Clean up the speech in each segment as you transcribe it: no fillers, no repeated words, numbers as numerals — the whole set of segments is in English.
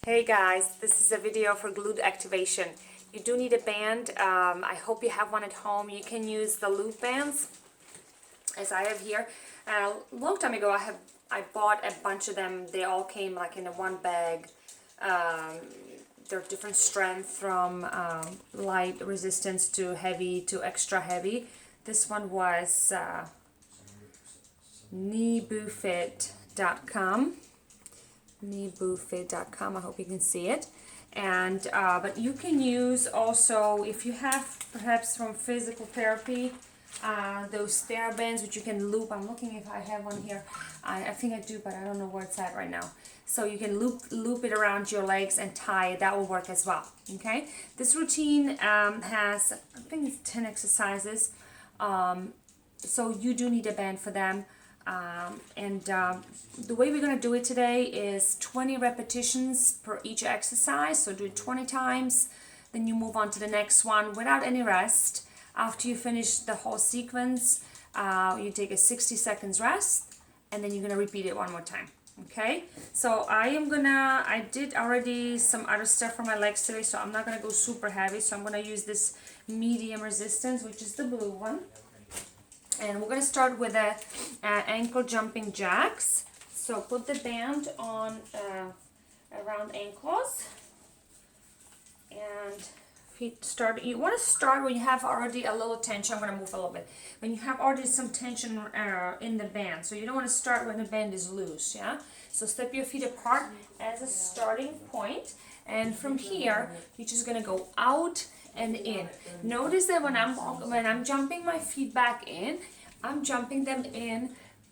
Hey guys, this is a video for glute activation. You do need a band. I hope you have one at home. You can use the loop bands as I have here. A long time ago I bought a bunch of them. They all came like in a one bag. They're different strength from light resistance to heavy to extra heavy. This one was kneeboofit.com. kneeboofit.com. I hope you can see it. And but you can use also, if you have perhaps from physical therapy, those TheraBands which you can loop. I'm looking if I have one here. I think I do, but I don't know where it's at right now. So you can loop it around your legs and tie it. That will work as well. Okay, this routine has, I think it's 10 exercises. So you do need a band for them. The way we're going to do it today is 20 repetitions per each exercise. So do it 20 times, then you move on to the next one without any rest. After you finish the whole sequence, you take a 60 seconds rest, and then you're going to repeat it one more time. Okay, so I did already some other stuff for my legs today, so I'm not going to go super heavy. So I'm going to use this medium resistance, which is the blue one. And we're going to start with the ankle jumping jacks. So put the band on around ankles. And feet start. You want to start when you have already a little tension. I'm going to move a little bit. When you have already some tension in the band. So you don't want to start when the band is loose. Yeah. So step your feet apart as a starting point. And from here, you're just going to go out and in. Notice that when I'm jumping my feet back in, I'm jumping them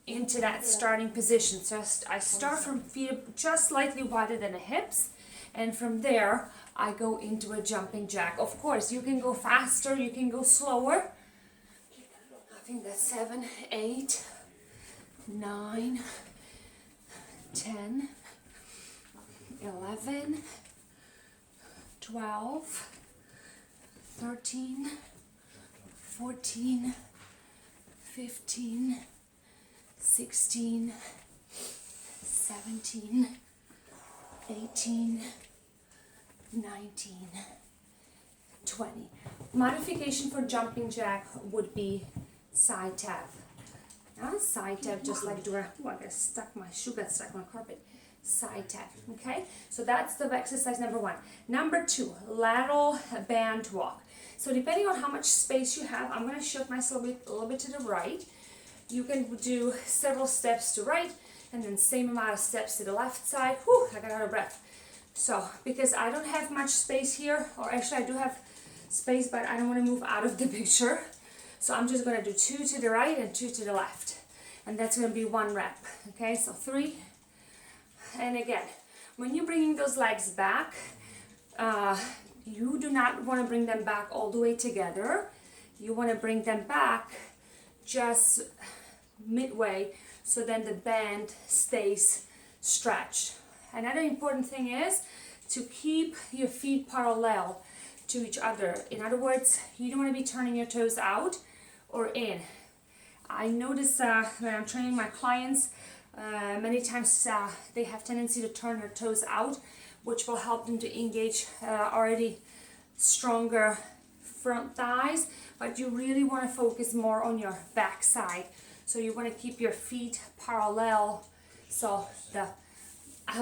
into that starting position. So I start from feet just slightly wider than the hips, and from there I go into a jumping jack. Of course, you can go faster, you can go slower. I think that's 7, 8, 9, 10, 11, 12, 13, 14, 15, 16, 17, 18, 19, 20. Modification for jumping jack would be side tap. Not side tap, just like do a, oh, my shoe got stuck on the carpet. Side tap, okay? So that's the exercise number 1. Number 2, lateral band walk. So depending on how much space you have, I'm going to shift myself a little bit to the right. You can do several steps to right, and then same amount of steps to the left side. Whew, I got out of breath. So, because I don't have much space here, or actually I do have space, but I don't want to move out of the picture. So I'm just going to do 2 to the right and 2 to the left. And that's going to be 1 rep. Okay, so 3. And again, when you're bringing those legs back, you do not want to bring them back all the way together. You want to bring them back just midway, so then the band stays stretched. Another important thing is to keep your feet parallel to each other. In other words, you don't want to be turning your toes out or in. I notice when I'm training my clients, many times they have tendency to turn their toes out, which will help them to engage already stronger front thighs, but you really want to focus more on your back side. So you want to keep your feet parallel so the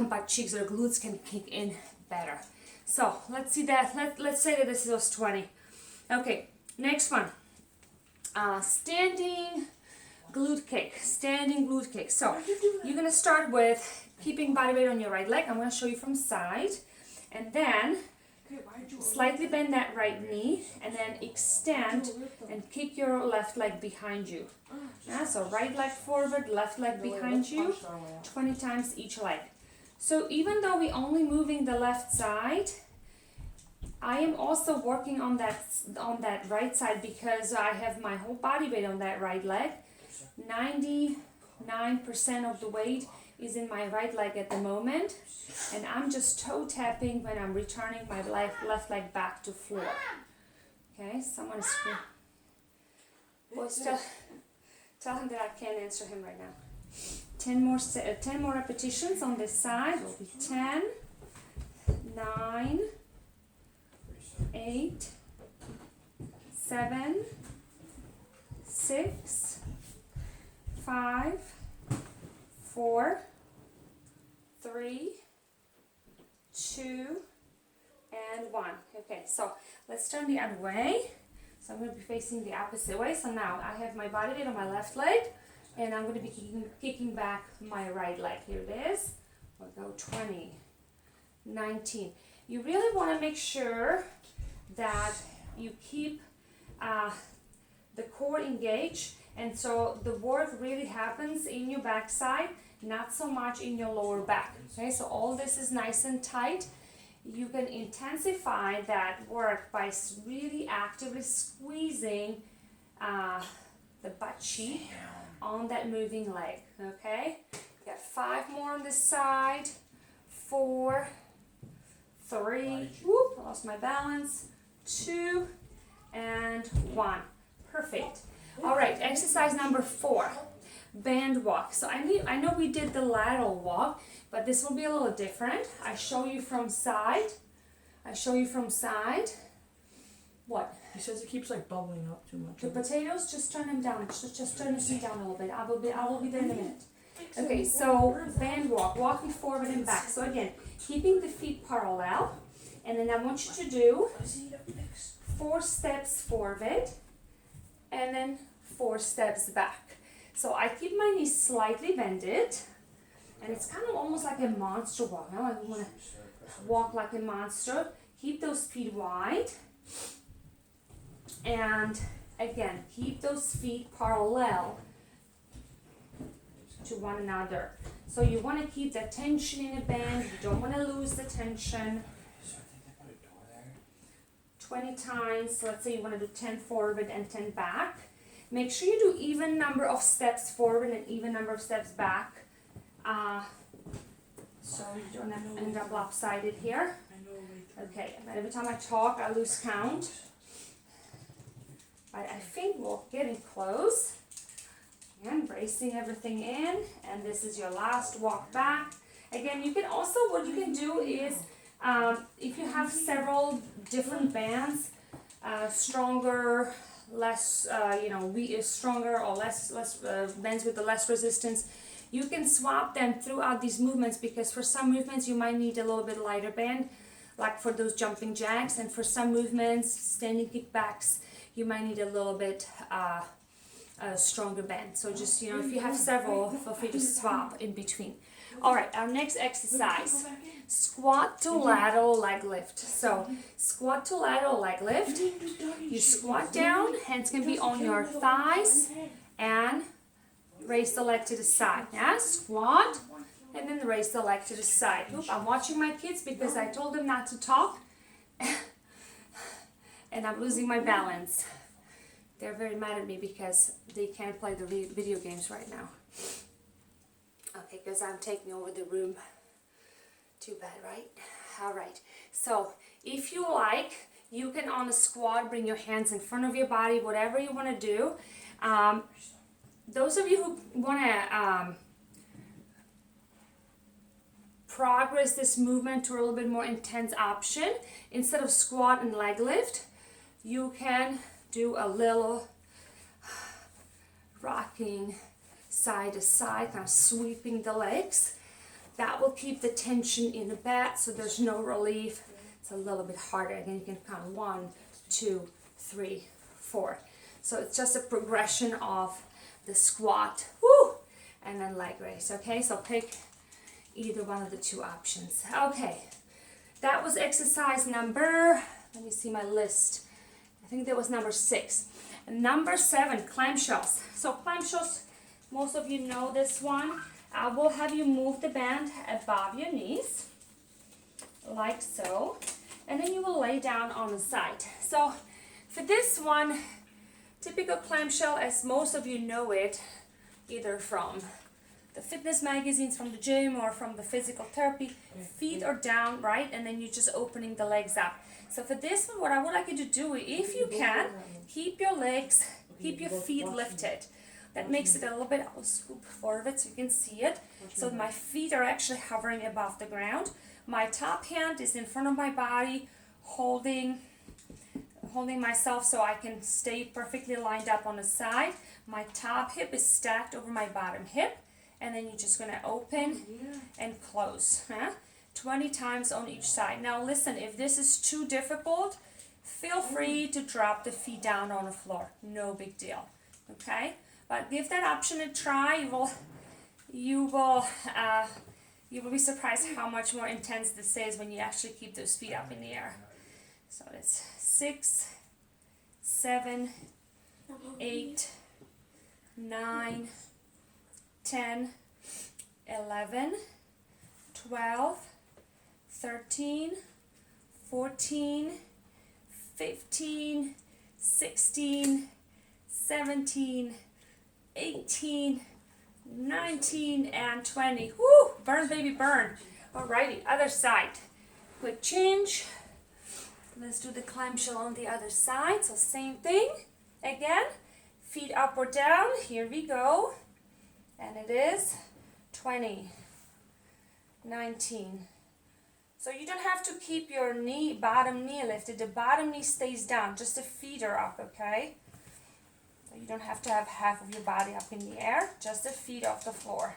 butt cheeks or glutes can kick in better. So let's see that. Let's say that this was 20. Okay, next one. Standing glute kick. Standing glute kick. So you're going to start with keeping body weight on your right leg. I'm going to show you from side. And then slightly bend that right knee, and then extend and kick your left leg behind you. Yeah, so right leg forward, left leg behind you, 20 times each leg. So even though we're only moving the left side, I am also working on that right side because I have my whole body weight on that right leg. 99% of the weight is in my right leg at the moment, and I'm just toe tapping when I'm returning my left leg back to floor. Okay, someone is screaming. Boys, tell him that I can't answer him right now. 10 more repetitions on this side will be 10, 7, 6, 5, 4, 3, 2, and 1. Okay, so let's turn the other way. So I'm going to be facing the opposite way. So now I have my body weight on my left leg, and I'm going to be kicking back my right leg. Here it is. We'll go 20, 19. You really want to make sure that you keep the core engaged, and so the work really happens in your backside, not so much in your lower back. Okay, so all this is nice and tight. You can intensify that work by really actively squeezing the butt cheek on that moving leg. Okay, got 5 more on this side. 4, 3, whoop, I lost my balance, 2, and 1. Perfect. All right, exercise number 4, band walk. So I know we did the lateral walk, but this will be a little different. I show you from side. What? He says it keeps like bubbling up too much. The potatoes, just turn them down. Just turn them down a little bit. I will be there in a minute. Okay, so band walk, walking forward and back. So again, keeping the feet parallel, and then I want you to do 4 steps forward, and then 4 steps back. So I keep my knees slightly bended, and it's kind of almost like a monster walk. Now I want to walk like a monster. Keep those feet wide, and again, keep those feet parallel to one another. So you want to keep the tension in a band. You don't want to lose the tension. 20 times. Let's say you want to do 10 forward and 10 back. Make sure you do even number of steps forward and even number of steps back. So you don't have to end up lopsided here. Okay, and every time I talk, I lose count. But I think we're getting close. And bracing everything in, and this is your last walk back. Again, you can also, what you can do is, if you have several different bands, stronger, less, stronger or less bands with the less resistance, you can swap them throughout these movements, because for some movements you might need a little bit lighter band, like for those jumping jacks, and for some movements, standing kickbacks, you might need a little bit a stronger band. So just, if you have several, feel free to swap in between. Alright, our next exercise, squat to lateral leg lift. So squat to lateral leg lift, you squat down, hands can be on your thighs, and raise the leg to the side. Yeah, squat, and then raise the leg to the side. Oop, I'm watching my kids because I told them not to talk, and I'm losing my balance. They're very mad at me because they can't play the video games right now. Okay, because I'm taking over the room. Too bad, right? Alright, so if you like, you can on the squat bring your hands in front of your body, whatever you want to do. Those of you who want to progress this movement to a little bit more intense option, instead of squat and leg lift, you can do a little rocking side to side, kind of sweeping the legs. That will keep the tension in the back, so there's no relief. It's a little bit harder. Again, you can count 1, 2, 3, 4. So it's just a progression of the squat, woo, and then leg raise. Okay, so pick either one of the 2 options. Okay, that was exercise number, let me see my list. I think that was number 6. Number 7, clamshells. So clamshells, most of you know this one. I will have you move the band above your knees, like so, and then you will lay down on the side. So for this one, typical clamshell, as most of you know it, either from the fitness magazines from the gym or from the physical therapy, feet are down, right? And then you're just opening the legs up. So for this one, what I would like you to do, if you can, keep your legs, keep your feet lifted. That makes it a little bit, I'll scoop forward so you can see it. So my feet are actually hovering above the ground. My top hand is in front of my body, holding holding myself so I can stay perfectly lined up on the side. My top hip is stacked over my bottom hip. And then you're just going to open and close. 20 times on each side. Now listen, if this is too difficult, feel free to drop the feet down on the floor. No big deal. Okay? But give that option a try. You will be surprised how much more intense this is when you actually keep those feet up in the air. So that's 6, 7, 8, 9, 10, 11, 12, 13, 14, 15, 16, 17, 18, 19, and 20. Woo! Burn, baby, burn. Alrighty, other side. Quick change. Let's do the clamshell on the other side. So same thing. Again, feet up or down. Here we go. And it is 20, 19. So you don't have to keep your bottom knee lifted. The bottom knee stays down. Just the feet are up, okay? So you don't have to have half of your body up in the air. Just the feet off the floor.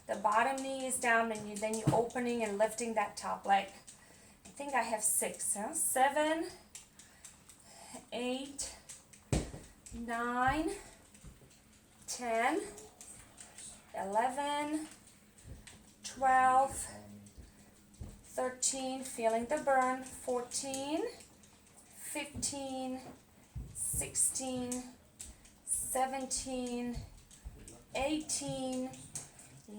The bottom knee is down, and then you're opening and lifting that top leg. I think I have 6. 7, 8, 9, 10, 11, 12, 13, feeling the burn, 14, 15, 16, 17, 18,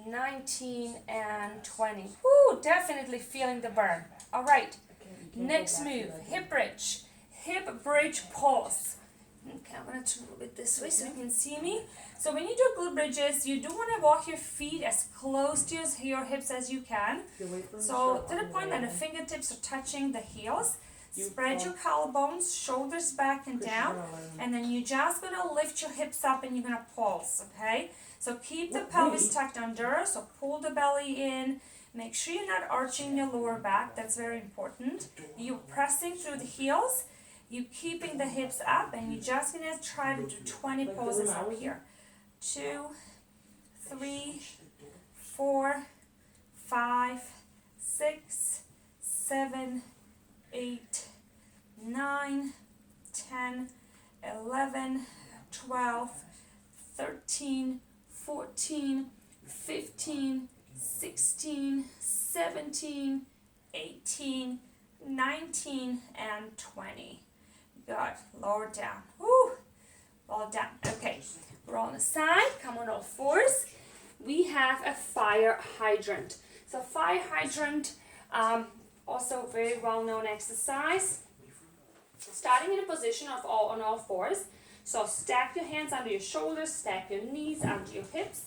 19, and 20. Woo, definitely feeling the burn. All right, next move, hip bridge. Hip bridge pulse. Okay, I'm going to turn a little bit this way so you can see me. So when you do glute bridges, you do want to walk your feet as close to your hips as you can. So to the point that the fingertips are touching the heels. Spread your collarbones, shoulders back and down. And then you're just going to lift your hips up and you're going to pulse, okay? So keep the pelvis tucked under, so pull the belly in. Make sure you're not arching your lower back, that's very important. You're pressing through the heels. You're keeping the hips up, and you're just going to try to do 20 pulses up here. 2, 3, 4, 5, 6, 7, 8, 9, 10, 11, 12, 13, 14, 15, 16, 17, 18, 19, and 20. Good. Lower down. Woo. All down. Okay. We're on the side. Come on all fours. We have a fire hydrant. So fire hydrant, also very well-known exercise. Starting in a position of on all fours. So stack your hands under your shoulders, stack your knees under your hips,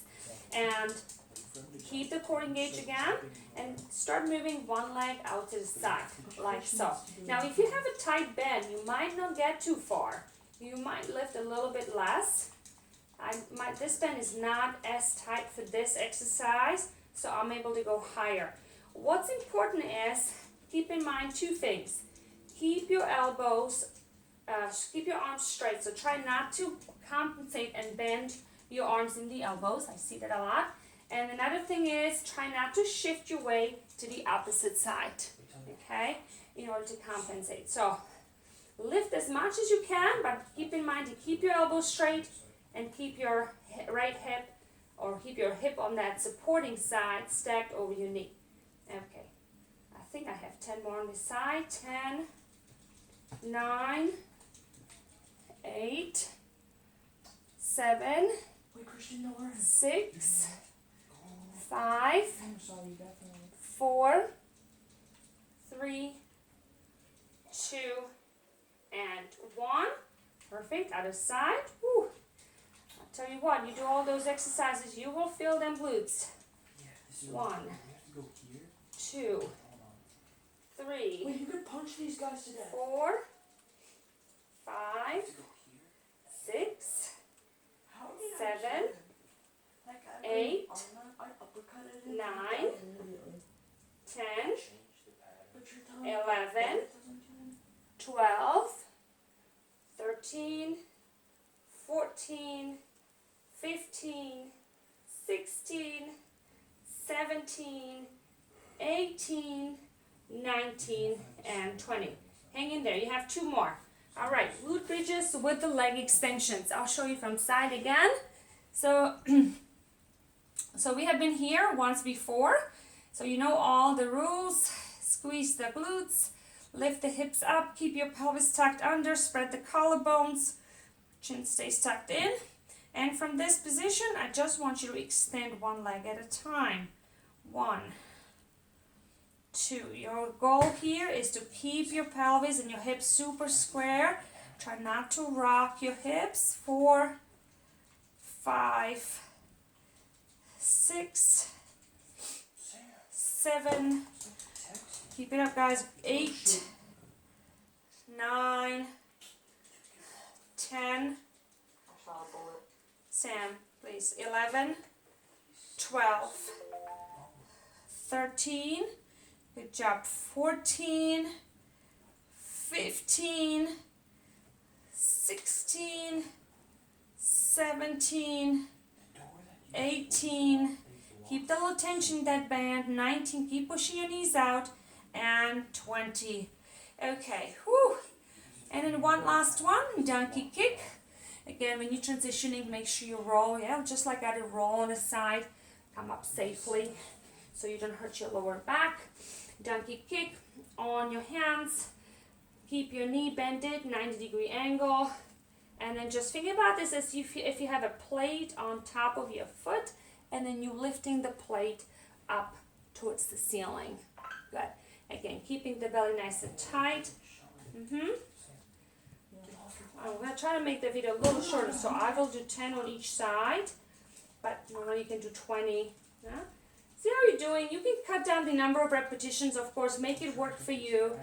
and keep the core engaged again, and start moving one leg out to the side, like so. Now if you have a tight band, you might not get too far. You might lift a little bit less. This band is not as tight for this exercise, so I'm able to go higher. What's important is, keep in mind 2 things. Keep your elbows, keep your arms straight, so try not to compensate and bend your arms in the elbows. I see that a lot. And another thing is, try not to shift your way to the opposite side, okay, in order to compensate. So lift as much as you can, but keep in mind to keep your elbows straight and keep your right hip, or keep your hip on that supporting side stacked over your knee. Okay, I think I have 10 more on this side. 10, 9, 8, 7, 6, 5, 4, 3, 2, and 1. Perfect. Other side. Woo. I'll tell you what, you do all those exercises, you will feel them glutes. 1, 2, 3, Wait, you could punch these guys to death. 4, 5, 6, 7, 8, 9, 10, 11, 12, 13, 14, 15, 16, 17, 18, 19, and 20. Hang in there, you have 2 more. All right, glute bridges with the leg extensions. I'll show you from side again. So, so we have been here once before. So you know all the rules. Squeeze the glutes, lift the hips up, keep your pelvis tucked under, spread the collarbones, chin stays tucked in. And from this position, I just want you to extend one leg at a time. 1, 2. Your goal here is to keep your pelvis and your hips super square. Try not to rock your hips. 4, 5, 6, 7. Keep it up, guys. 8, 9, 10. Sam, please. 11, 12, 13. Good job. 14, 15, 16, 17, 18. Keep the little tension in that band. 19. Keep pushing your knees out. And 20. Okay. Whew. And then one last one. Donkey kick. Again, when you're transitioning, make sure you roll. Yeah, just like I did, roll on the side. Come up safely so you don't hurt your lower back. Donkey kick on your hands. Keep your knee bended, 90-degree angle. And then just think about this as if you have a plate on top of your foot, and then you're lifting the plate up towards the ceiling. Good. Again, keeping the belly nice and tight. I'm going to try to make the video a little shorter, so I will do 10 on each side, but you can do 20. Yeah? See how you're doing? You can cut down the number of repetitions, of course, make it work for you.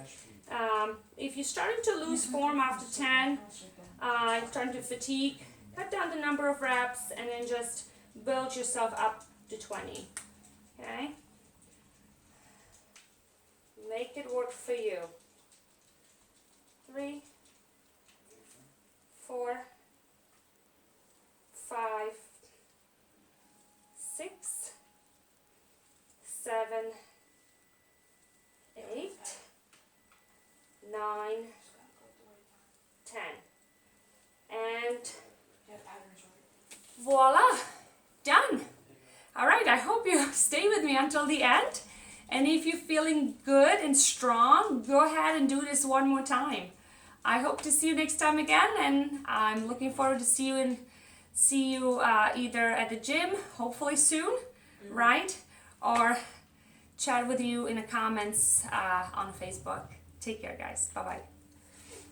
If you're starting to lose form after 10, starting to fatigue, cut down the number of reps and then just build yourself up to 20. Okay? Make it work for you. 3, 4, 5, 6, 7, 8, 9, 10. And voila, done. All right, I hope you stay with me until the end. And if you're feeling good and strong, go ahead and do this one more time. I hope to see you next time again, and I'm looking forward to see you either at the gym, hopefully soon, right? Or chat with you in the comments on Facebook. Take care, guys. Bye-bye.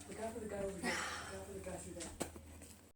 Look out for the guy over here. Look out for the guy through there.